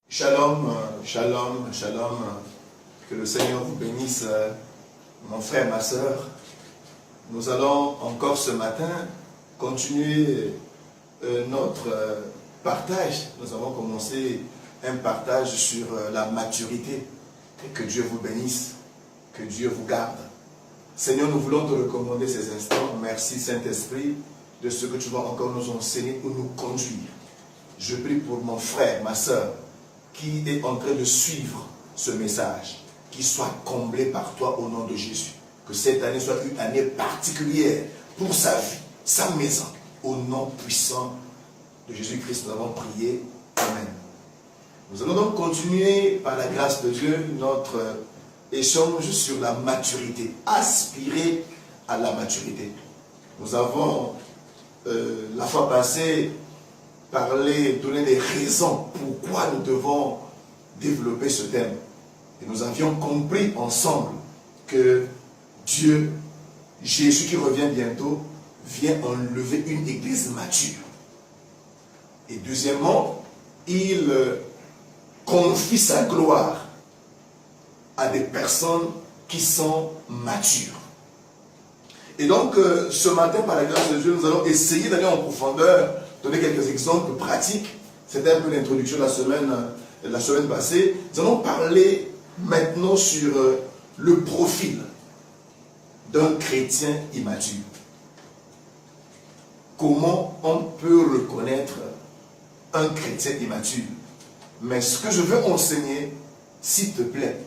Shalom, shalom, shalom. Que le Seigneur vous bénisse, mon frère, ma soeur. Nous allons encore ce matin continuer notre partage. Nous avons commencé un partage sur la maturité. Et que Dieu vous bénisse, que Dieu vous garde. Seigneur, nous voulons te recommander ces instants. Merci Saint-Esprit de ce que tu vas encore nous enseigner ou nous conduire. Je prie pour mon frère, ma soeur, qui est en train de suivre ce message, qui soit comblé par toi au nom de Jésus. Que cette année soit une année particulière pour sa vie, sa maison. Au nom puissant de Jésus-Christ, nous avons prié. Amen. Nous allons donc continuer par la grâce de Dieu notre échange sur la maturité. Aspirer à la maturité. Nous avons la fois passée donner des raisons pourquoi nous devons développer ce thème. Et nous avions compris ensemble que Dieu, Jésus qui revient bientôt, vient enlever une église mature. Et deuxièmement, il confie sa gloire à des personnes qui sont matures. Et donc, ce matin, par la grâce de Dieu, nous allons essayer d'aller en profondeur, donner quelques exemples pratiques. C'était un peu l'introduction de la semaine passée. Nous allons parler maintenant sur le profil d'un chrétien immature. Comment on peut reconnaître un chrétien immature? Mais ce que je veux enseigner, s'il te plaît,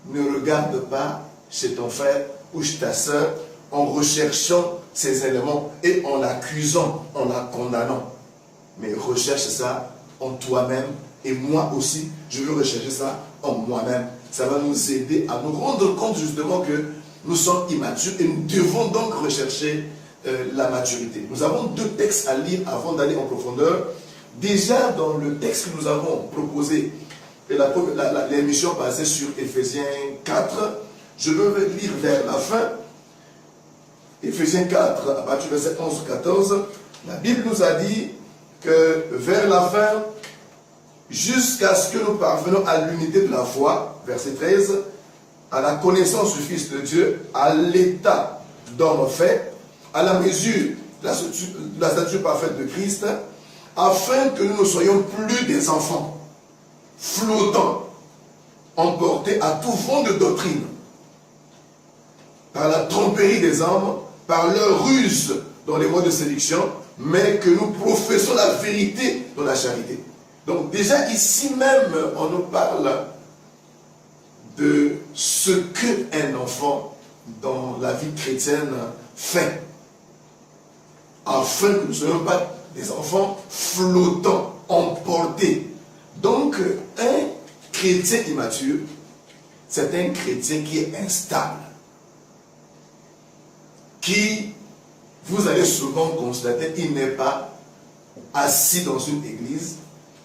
ne regarde pas chez ton frère ou chez ta soeur en recherchant ces éléments et en l'accusant, en la condamnant. Mais recherche ça en toi-même et moi aussi, je veux rechercher ça en moi-même. Ça va nous aider à nous rendre compte justement que nous sommes immatures et nous devons donc rechercher la maturité. Nous avons deux textes à lire avant d'aller en profondeur. Déjà dans le texte que nous avons proposé, l'émission passée sur Ephésiens 4, je veux lire vers la fin. Ephésiens 4, à partir du verset 11-14, la Bible nous a dit que vers la fin, jusqu'à ce que nous parvenions à l'unité de la foi, verset 13, à la connaissance du Fils de Dieu, à l'état d'homme fait, à la mesure de la stature parfaite de Christ, afin que nous ne soyons plus des enfants, flottants, emportés à tout vent de doctrine, par la tromperie des hommes, par leur ruse dans les mots de séduction, mais que nous professons la vérité dans la charité. Donc déjà ici même, on nous parle de ce qu'un enfant dans la vie chrétienne fait, afin que nous ne soyons pas des enfants flottants, emportés. Donc un chrétien immature, c'est un chrétien qui est instable, qui, vous allez souvent constater, il n'est pas assis dans une église,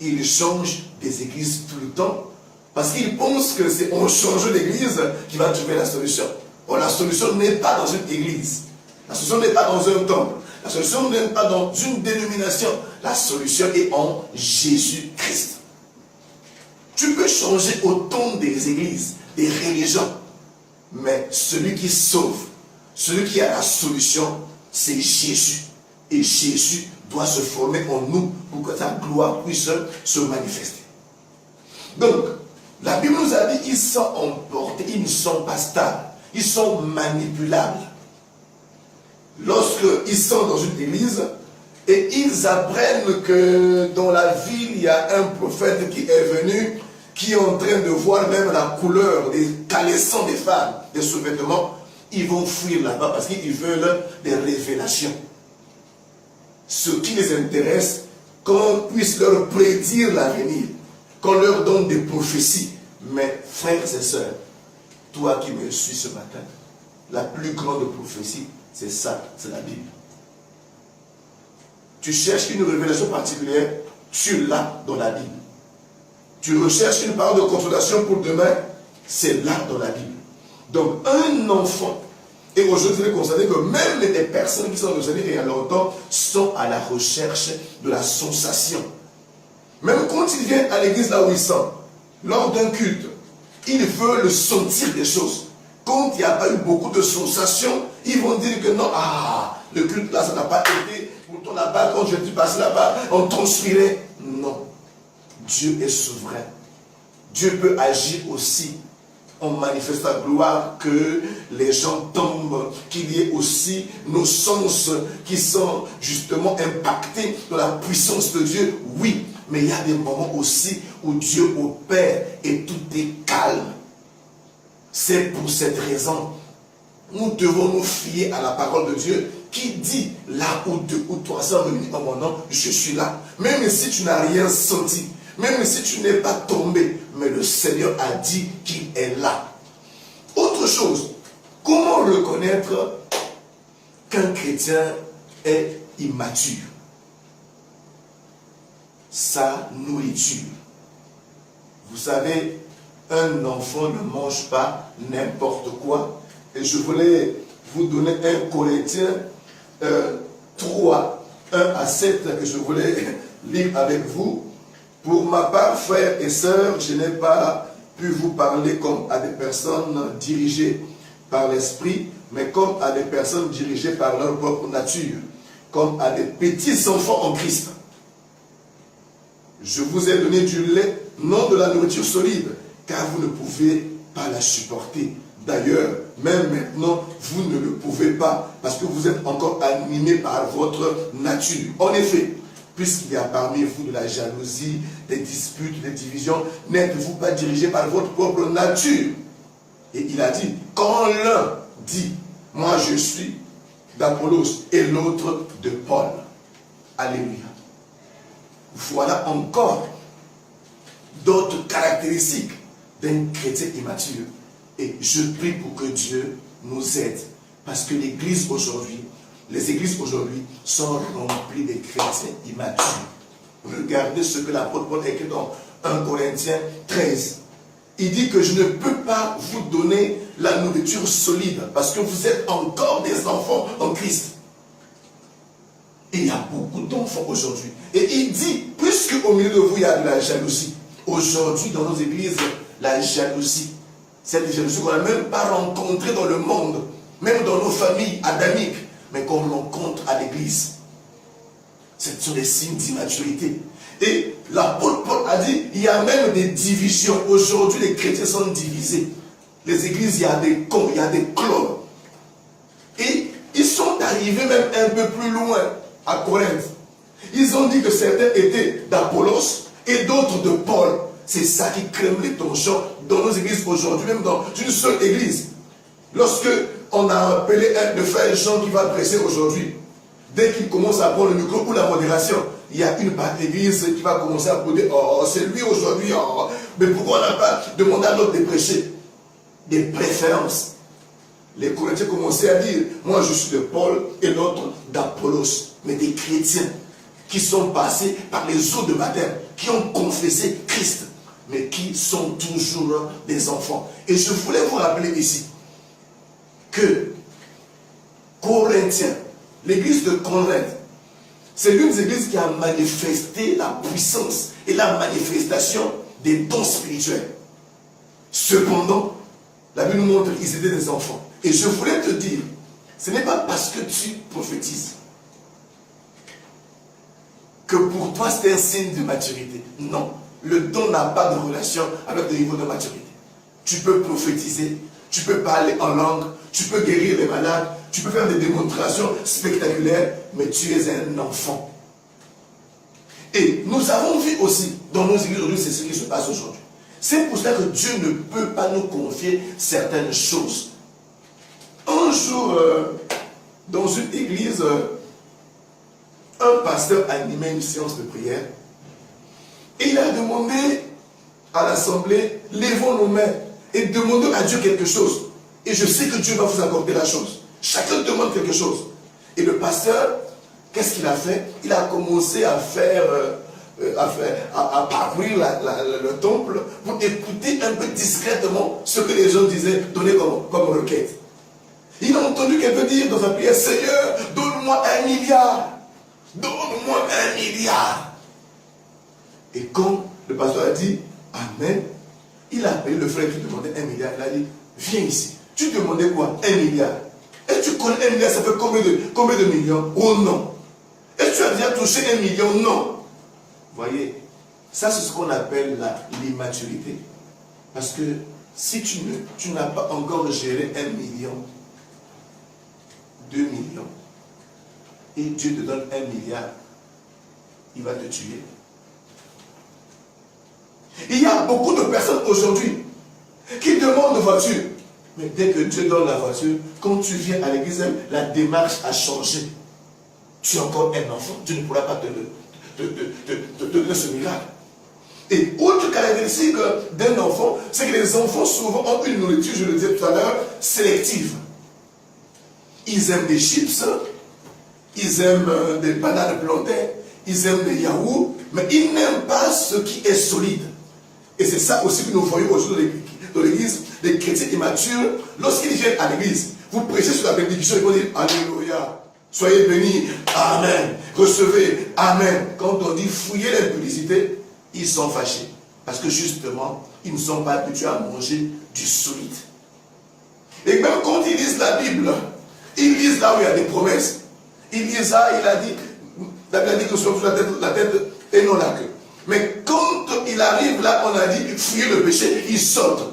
il change des églises tout le temps, parce qu'il pense que c'est en changeant d'église qu'il va trouver la solution. Or, la solution n'est pas dans une église, la solution n'est pas dans un temple, la solution n'est pas dans une dénomination, la solution est en Jésus-Christ. Tu peux changer autant des églises, des religions, mais celui qui sauve, celui qui a la solution, c'est Jésus. Et Jésus doit se former en nous pour que sa gloire puisse se manifester. Donc, la Bible nous a dit qu'ils sont emportés, ils ne sont pas stables, ils sont manipulables. Lorsqu'ils sont dans une église et ils apprennent que dans la ville, il y a un prophète qui est venu, qui est en train de voir même la couleur des caleçons des femmes, des sous-vêtements, ils vont fuir là-bas parce qu'ils veulent des révélations. Ce qui les intéresse, qu'on puisse leur prédire l'avenir, qu'on leur donne des prophéties. Mais frères et sœurs, toi qui me suis ce matin, la plus grande prophétie, c'est ça, c'est la Bible. Tu cherches une révélation particulière, tu l'as dans la Bible. Tu recherches une parole de consolation pour demain, c'est là dans la Bible. Donc, un enfant, et aujourd'hui, vous allez constater que même les personnes qui sont dans le Seigneur il y a longtemps sont à la recherche de la sensation. Même quand ils viennent à l'église là où ils sont, lors d'un culte, ils veulent sentir des choses. Quand il n'y a pas eu beaucoup de sensations, ils vont dire que non, le culte là, ça n'a pas été. Pourtant là-bas, quand je suis passé là-bas, on transpirait. Non. Dieu est souverain. Dieu peut agir aussi. On manifeste sa gloire, que les gens tombent, qu'il y ait aussi nos sens qui sont justement impactés dans la puissance de Dieu. Oui, mais il y a des moments aussi où Dieu opère et tout est calme. C'est pour cette raison, nous devons nous fier à la parole de Dieu qui dit, là où deux ou trois sont venus en mon nom, je suis là. Même si tu n'as rien senti, même si tu n'es pas tombé, mais le Seigneur a dit qu'il est là. Autre chose, comment reconnaître qu'un chrétien est immature? Sa nourriture. Vous savez, un enfant ne mange pas n'importe quoi. Et je voulais vous donner 1 Corinthiens 3, 1 à 7, que je voulais lire avec vous. Pour ma part, frères et sœurs, je n'ai pas pu vous parler comme à des personnes dirigées par l'esprit, mais comme à des personnes dirigées par leur propre nature, comme à des petits enfants en Christ. Je vous ai donné du lait, non de la nourriture solide, car vous ne pouvez pas la supporter. D'ailleurs, même maintenant, vous ne le pouvez pas, parce que vous êtes encore animés par votre nature. En effet, puisqu'il y a parmi vous de la jalousie, des disputes, des divisions, n'êtes-vous pas dirigés par votre propre nature? Et il a dit, quand l'un dit, moi je suis d'Apollos, et l'autre de Paul. Alléluia. Voilà encore d'autres caractéristiques d'un chrétien immature. Et je prie pour que Dieu nous aide. Parce que l'église aujourd'hui, les églises aujourd'hui sont remplies de chrétiens immatures. Regardez ce que l'apôtre Paul écrit dans 1 Corinthiens 13. Il dit que je ne peux pas vous donner la nourriture solide parce que vous êtes encore des enfants en Christ. Et il y a beaucoup d'enfants aujourd'hui. Et il dit, puisque au milieu de vous il y a de la jalousie, aujourd'hui dans nos églises, la jalousie, cette jalousie qu'on n'a même pas rencontrée dans le monde, même dans nos familles adamiques, mais qu'on rencontre à l'église. Ce sont des signes d'immaturité. Et l'apôtre Paul a dit, il y a même des divisions. Aujourd'hui, les chrétiens sont divisés. Les églises, il y a des camps, il y a des clubs. Et ils sont arrivés même un peu plus loin, à Corinthe. Ils ont dit que certains étaient d'Apollos et d'autres de Paul. C'est ça qui crème les tensions dans nos églises aujourd'hui, même dans une seule église. Lorsque on a appelé de frère Jean qui va prêcher aujourd'hui, dès qu'il commence à prendre le micro ou la modération, il y a une partie d'église qui va commencer à dire, oh, c'est lui aujourd'hui, oh. Mais pourquoi on n'a pas demandé à l'autre de prêcher? Des préférences. Les Corinthiens commençaient à dire, moi je suis de Paul et l'autre d'Apollos. Mais des chrétiens qui sont passés par les eaux de baptême, qui ont confessé Christ, mais qui sont toujours des enfants. Et je voulais vous rappeler ici que Corinthiens, l'église de Corinthe, c'est l'une des églises qui a manifesté la puissance et la manifestation des dons spirituels. Cependant, la Bible nous montre qu'ils étaient des enfants. Et je voulais te dire, ce n'est pas parce que tu prophétises que pour toi c'est un signe de maturité. Non, le don n'a pas de relation avec le niveau de maturité. Tu peux prophétiser, tu peux parler en langue, tu peux guérir les malades, tu peux faire des démonstrations spectaculaires, mais tu es un enfant. Et nous avons vu aussi dans nos églises aujourd'hui, c'est ce qui se passe aujourd'hui. C'est pour cela que Dieu ne peut pas nous confier certaines choses. Un jour, dans une église, un pasteur animait une séance de prière et il a demandé à l'assemblée, levons nos mains et demandons à Dieu quelque chose. Et je sais que Dieu va vous accorder la chose. Chacun demande quelque chose. Et le pasteur, qu'est-ce qu'il a fait? Il a commencé à faire, à parcourir le temple pour écouter un peu discrètement ce que les gens disaient, donner comme requête. Il a entendu quelqu'un dire dans sa prière, Seigneur, donne-moi 1 milliard. Donne-moi 1 milliard. Et quand le pasteur a dit Amen, il a appelé le frère qui demandait 1 milliard. Il a dit, viens ici. Tu demandais quoi? 1 milliard. Et tu connais 1 milliard, ça fait combien de millions? Oh non. Et tu as déjà touché 1 million? Non. Voyez, ça c'est ce qu'on appelle l'immaturité. Parce que si tu n'as pas encore géré 1 million, 2 millions, et Dieu te donne 1 milliard, il va te tuer. Il y a beaucoup de personnes aujourd'hui qui demandent une voiture. Mais dès que Dieu donne la voiture, quand tu viens à l'église, la démarche a changé. Tu es encore un enfant, tu ne pourras pas te donner ce miracle. Et autre caractéristique d'un enfant, c'est que les enfants souvent ont une nourriture, je le disais tout à l'heure, sélective. Ils aiment des chips, ils aiment des bananes plantains, ils aiment des yaourts, mais ils n'aiment pas ce qui est solide. Et c'est ça aussi que nous voyons aujourd'hui dans l'église, les chrétiens immatures, lorsqu'ils viennent à l'église, vous prêchez sur la bénédiction, ils vont dire Alléluia, soyez bénis, Amen, recevez, Amen. Quand on dit fouiller la publicité, ils sont fâchés. Parce que justement, ils ne sont pas habitués à manger du solide. Et même quand ils lisent la Bible, ils lisent là où il y a des promesses. Ils lisent ça, il a dit, la Bible a dit que nous sommes sur la tête et non la queue. Mais quand il arrive là, on a dit, fouiller le péché, ils sortent.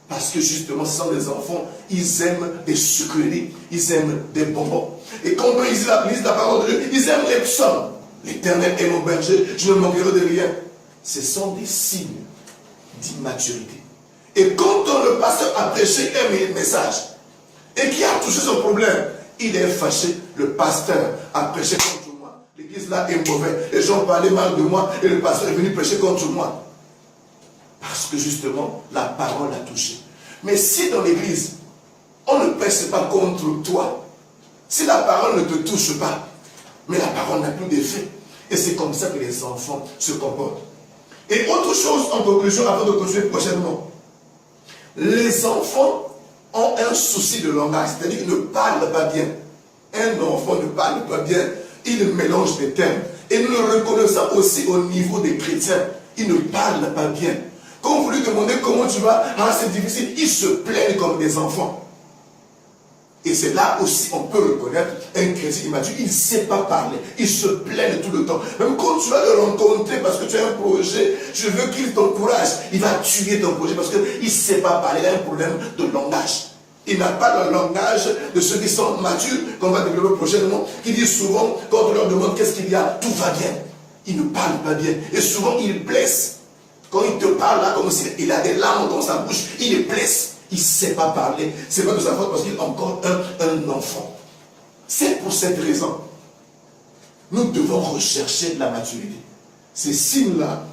Parce que justement, ce sont des enfants, ils aiment des sucreries, ils aiment des bonbons. Et quand ils lisent la parole de Dieu, ils aiment les psaumes. L'Éternel est mon berger, je ne manquerai de rien. Ce sont des signes d'immaturité. Et quand le pasteur a prêché un message et qui a touché son problème, il est fâché. Le pasteur a prêché contre moi. L'église là est mauvaise. Les gens parlaient mal de moi et le pasteur est venu prêcher contre moi. Parce que justement, la parole a touché. Mais si dans l'église, on ne prêche pas contre toi, si la parole ne te touche pas, mais la parole n'a plus d'effet. Et c'est comme ça que les enfants se comportent. Et autre chose en conclusion, avant de continuer prochainement. Les enfants ont un souci de langage, c'est-à-dire qu'ils ne parlent pas bien. Un enfant ne parle pas bien, il mélange des termes. Et nous le reconnaissons aussi au niveau des chrétiens. Ils ne parlent pas bien. Quand vous lui demandez comment tu vas, ah, c'est difficile, ils se plaignent comme des enfants. Et c'est là aussi on peut reconnaître un chrétien immature. Il ne sait pas parler. Il se plaint tout le temps. Même quand tu vas le rencontrer parce que tu as un projet, je veux qu'il t'encourage. Il va tuer ton projet parce qu'il ne sait pas parler. Il a un problème de langage. Il n'a pas le langage de ceux qui sont matures, qu'on va développer prochainement, qui disent souvent, quand on leur demande qu'est-ce qu'il y a, tout va bien. Ils ne parlent pas bien. Et souvent, ils blessent. Quand il te parle là, comme s'il a des larmes dans sa bouche, il les blesse. Il ne sait pas parler. Ce n'est pas de sa faute parce qu'il est encore un enfant. C'est pour cette raison. Nous devons rechercher la maturité. Ces signes-là,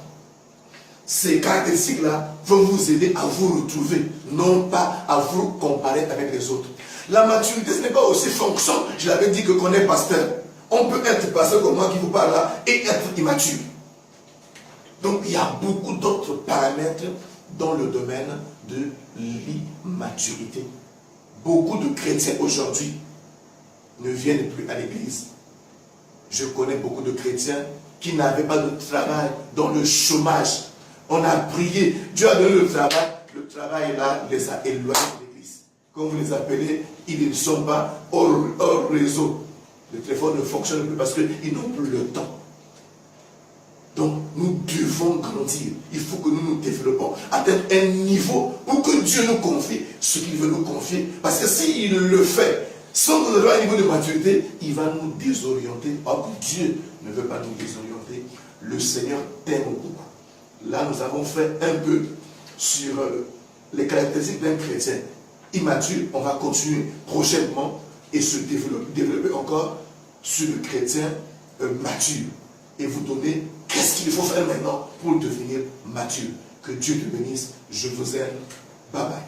ces caractéristiques-là vont vous aider à vous retrouver, non pas à vous comparer avec les autres. La maturité, ce n'est pas aussi fonction, je l'avais dit, que qu'on est pasteur. On peut être pasteur comme moi qui vous parle là et être immature. Donc il y a beaucoup d'autres paramètres dans le domaine de l'immaturité. Beaucoup de chrétiens aujourd'hui ne viennent plus à l'église. Je connais beaucoup de chrétiens qui n'avaient pas de travail, dans le chômage. On a prié, Dieu a donné le travail là les a éloignés de l'église. Quand vous les appelez, ils ne sont pas hors réseau. Le téléphone ne fonctionne plus parce qu'ils n'ont plus le temps. Donc, nous devons grandir. Il faut que nous nous développons, atteindre un niveau pour que Dieu nous confie ce qu'il veut nous confier. Parce que s'il le fait, sans nous avoir un niveau de maturité, il va nous désorienter. Or, Dieu ne veut pas nous désorienter. Le Seigneur t'aime beaucoup. Là, nous avons fait un peu sur les caractéristiques d'un chrétien immature. On va continuer prochainement et se développer encore sur le chrétien mature. Et vous donner qu'est-ce qu'il faut faire maintenant pour devenir mature. Que Dieu te bénisse. Je vous aime. Bye bye.